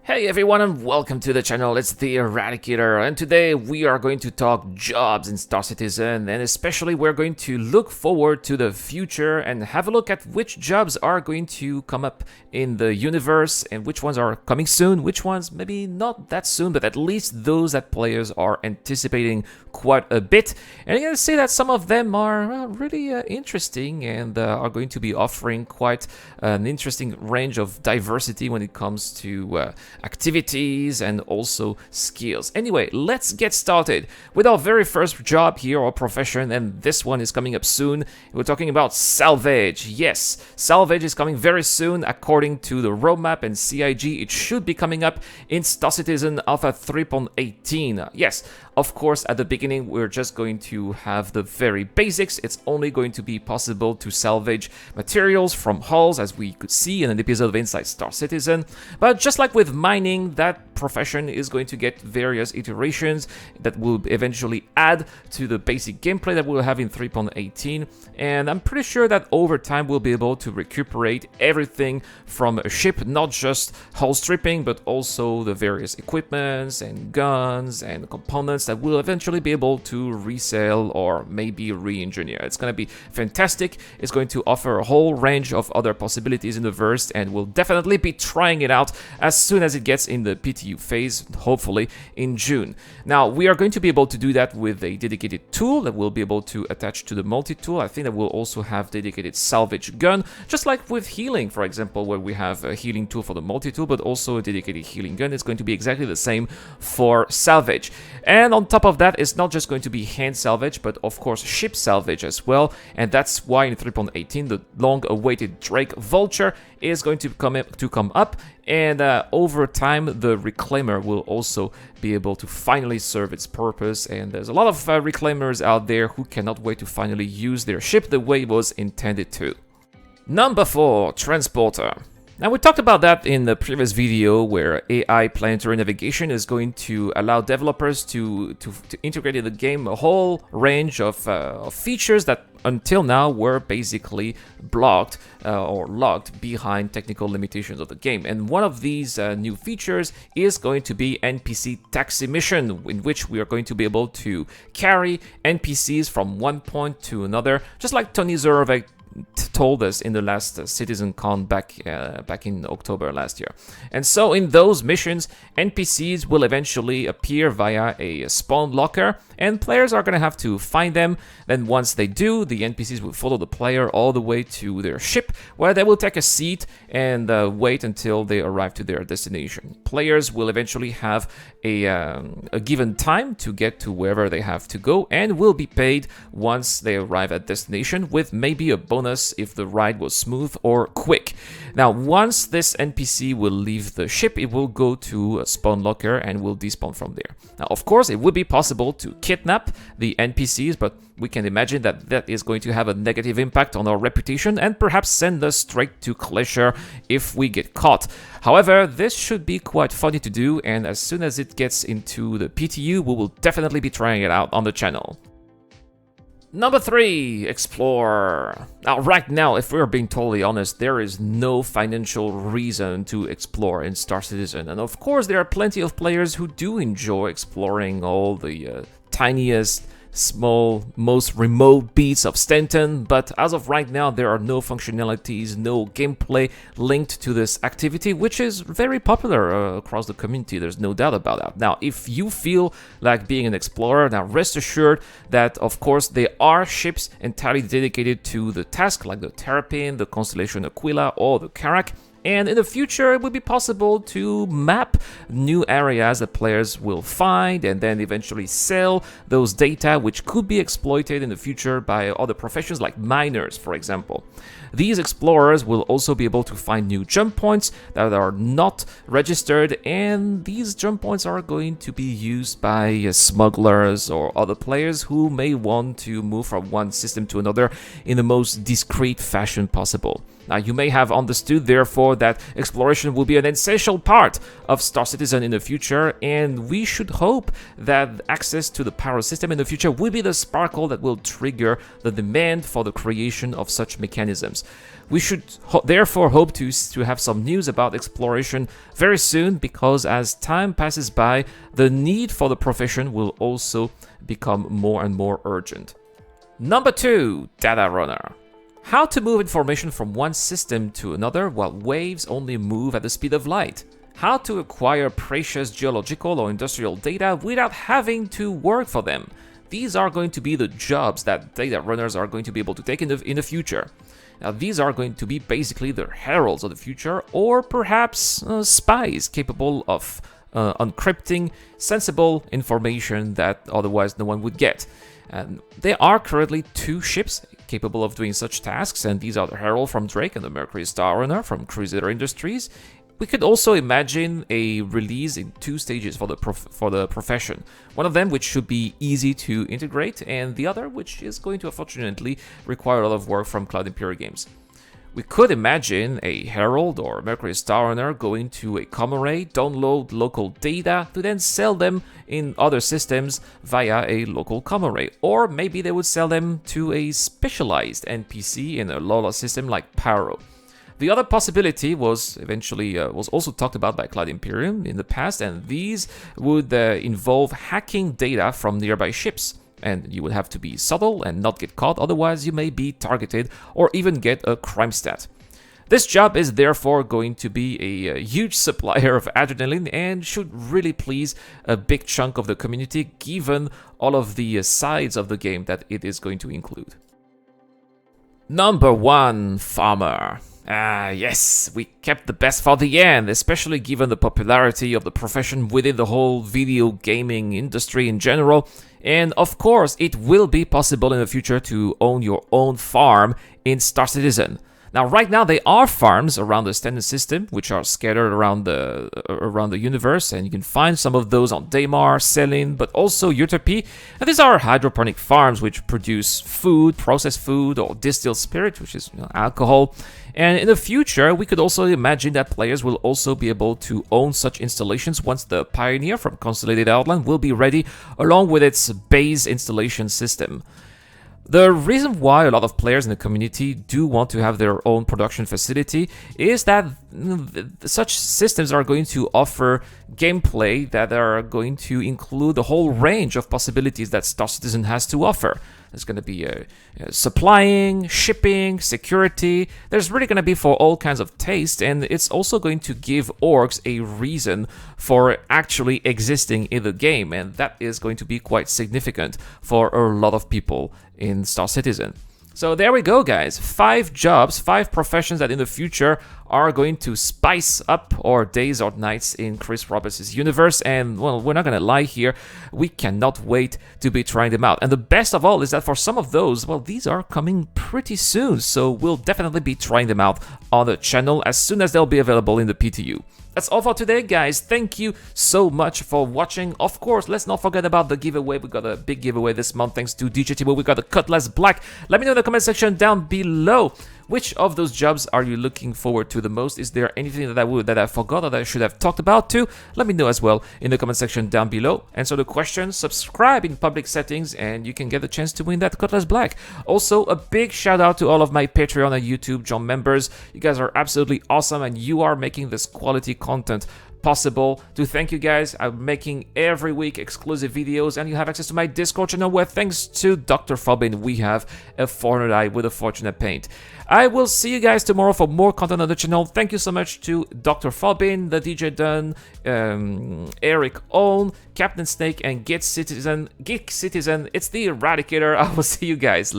Hey everyone and welcome to the channel, it's the Eradicator, and today we are going to talk jobs in Star Citizen, and especially we're going to look forward to the future and have a look at which jobs are going to come up in the universe and which ones are coming soon, which ones maybe not that soon, but at least those that players are anticipating quite a bit. And I'm going to say that some of them are really interesting and are going to be offering quite an interesting range of diversity when it comes to activities and also skills. Anyway, let's get started with our very first job here or profession, and this one is coming up soon. We're talking about Salvage. Yes, Salvage is coming very soon according to the roadmap and CIG. It should be coming up in Star Citizen Alpha 3.18. Yes, of course, at the beginning, we're just going to have the very basics. It's only going to be possible to salvage materials from hulls, as we could see in an episode of Inside Star Citizen. But just like with mining, that profession is going to get various iterations that will eventually add to the basic gameplay that we'll have in 3.18. And I'm pretty sure that over time, we'll be able to recuperate everything from a ship, not just hull stripping, but also the various equipments and guns and components that we'll eventually be able to resell or maybe re-engineer. It's going to be fantastic. It's going to offer a whole range of other possibilities in the verse, and we'll definitely be trying it out as soon as it gets in the PTU phase, hopefully in June. Now, we are going to be able to do that with a dedicated tool that we'll be able to attach to the multi-tool. I think that we'll also have dedicated salvage gun, just like with healing, for example, where we have a healing tool for the multi-tool, but also a dedicated healing gun. It's going to be exactly the same for salvage. And on top of that, it's not just going to be hand salvage, but of course ship salvage as well. And that's why in 3.18, the long-awaited Drake Vulture is going to come up. And over time, the Reclaimer will also be able to finally serve its purpose. And there's a lot of Reclaimers out there who cannot wait to finally use their ship the way it was intended to. Number 4, Transporter. Now, we talked about that in the previous video, where AI planetary navigation is going to allow developers to integrate in the game a whole range of features that until now were basically blocked or locked behind technical limitations of the game. And one of these new features is going to be NPC taxi mission, in which we are going to be able to carry NPCs from one point to another, just like Tony Zorovec told us in the last CitizenCon back in October last year. And so in those missions, NPCs will eventually appear via a spawn locker, and players are going to have to find them. Then once they do, the NPCs will follow the player all the way to their ship, where they will take a seat and wait until they arrive to their destination. Players will eventually have a given time to get to wherever they have to go, and will be paid once they arrive at destination, with maybe a bonus if the ride was smooth or quick. Now, once this NPC will leave the ship, it will go to a spawn locker and will despawn from there. Now, of course, it would be possible to kidnap the NPCs, but we can imagine that that is going to have a negative impact on our reputation and perhaps send us straight to Glacier if we get caught. However, this should be quite funny to do, and as soon as it gets into the PTU, we will definitely be trying it out on the channel. Number 3, Explorer. Now, right now, if we're being totally honest, there is no financial reason to explore in Star Citizen. And of course, there are plenty of players who do enjoy exploring all the tiniest, small, most remote beats of Stanton, but as of right now, there are no functionalities, no gameplay linked to this activity, which is very popular across the community. There's no doubt about that. Now, if you feel like being an explorer, now rest assured that, of course, there are ships entirely dedicated to the task, like the Terrapin, the Constellation Aquila, or the Karak. And in the future, it will be possible to map new areas that players will find and then eventually sell those data, which could be exploited in the future by other professions like miners, for example. These explorers will also be able to find new jump points that are not registered, and these jump points are going to be used by smugglers or other players who may want to move from one system to another in the most discreet fashion possible. Now, you may have understood, therefore, that exploration will be an essential part of Star Citizen in the future, and we should hope that access to the power system in the future will be the sparkle that will trigger the demand for the creation of such mechanisms. jobs. We should therefore hope to have some news about exploration very soon, because as time passes by, the need for the profession will also become more and more urgent. Number 2, data runner. How to move information from one system to another while waves only move at the speed of light. How to acquire precious geological or industrial data without having to work for them. These are going to be the jobs that data runners are going to be able to take in the future. Now, these are going to be basically the heralds of the future, or perhaps spies capable of encrypting sensible information that otherwise no one would get. And there are currently 2 ships capable of doing such tasks, and these are the Herald from Drake and the Mercury Star Runner from Crusader Industries. We could also imagine a release in 2 stages for the profession. One of them which should be easy to integrate, and the other which is going to unfortunately require a lot of work from Cloud Imperial Games. We could imagine a Herald or Mercury Star Runner going to a com array, download local data to then sell them in other systems via a local com array. Or maybe they would sell them to a specialized NPC in a LoLa system like Pyro. The other possibility was eventually was also talked about by Cloud Imperium in the past, and these would involve hacking data from nearby ships. And you would have to be subtle and not get caught, otherwise you may be targeted or even get a crime stat. This job is therefore going to be a huge supplier of adrenaline and should really please a big chunk of the community, given all of the sides of the game that it is going to include. Number 1, farmer. Yes, we kept the best for the end, especially given the popularity of the profession within the whole video gaming industry in general. And of course, it will be possible in the future to own your own farm in Star Citizen. Now, right now, there are farms around the standard system, which are scattered around the universe, and you can find some of those on Daymar, Selene, but also Utopia. And these are hydroponic farms which produce food, processed food, or distilled spirit, which is alcohol. And in the future, we could also imagine that players will also be able to own such installations once the Pioneer from Consolidated Outland will be ready, along with its base installation system. The reason why a lot of players in the community do want to have their own production facility is that such systems are going to offer gameplay that are going to include the whole range of possibilities that Star Citizen has to offer. There's going to be supplying, shipping, security. There's really going to be for all kinds of taste, and it's also going to give orcs a reason for actually existing in the game, and that is going to be quite significant for a lot of people in Star Citizen. So there we go, guys. 5 jobs, 5 professions that in the future are going to spice up our days or nights in Chris Roberts' universe. And, well, we're not going to lie here. We cannot wait to be trying them out. And the best of all is that for some of those, well, these are coming pretty soon. So we'll definitely be trying them out on the channel as soon as they'll be available in the PTU. That's all for today, guys. Thank you so much for watching. Of course, let's not forget about the giveaway. We got a big giveaway this month thanks to DJ Timo. We got a Cutlass Black. Let me know in the comment section down below. Which of those jobs are you looking forward to the most? Is there anything that I forgot or that I should have talked about too? Let me know as well in the comment section down below. Answer the question, subscribe in public settings, and you can get a chance to win that Cutlass Black. Also, a big shout out to all of my Patreon and YouTube John members. You guys are absolutely awesome, and you are making this quality content possible. To thank you guys, I'm making every week exclusive videos, and you have access to my Discord channel where, thanks to Dr. Fobin, we have a Fortnite eye with a Fortunate Paint. I will see you guys tomorrow for more content on the channel. Thank you so much to Dr. Fobin, the DJ Dunn, Eric Own, Captain Snake, and Geek Citizen. It's the Eradicator. I will see you guys later.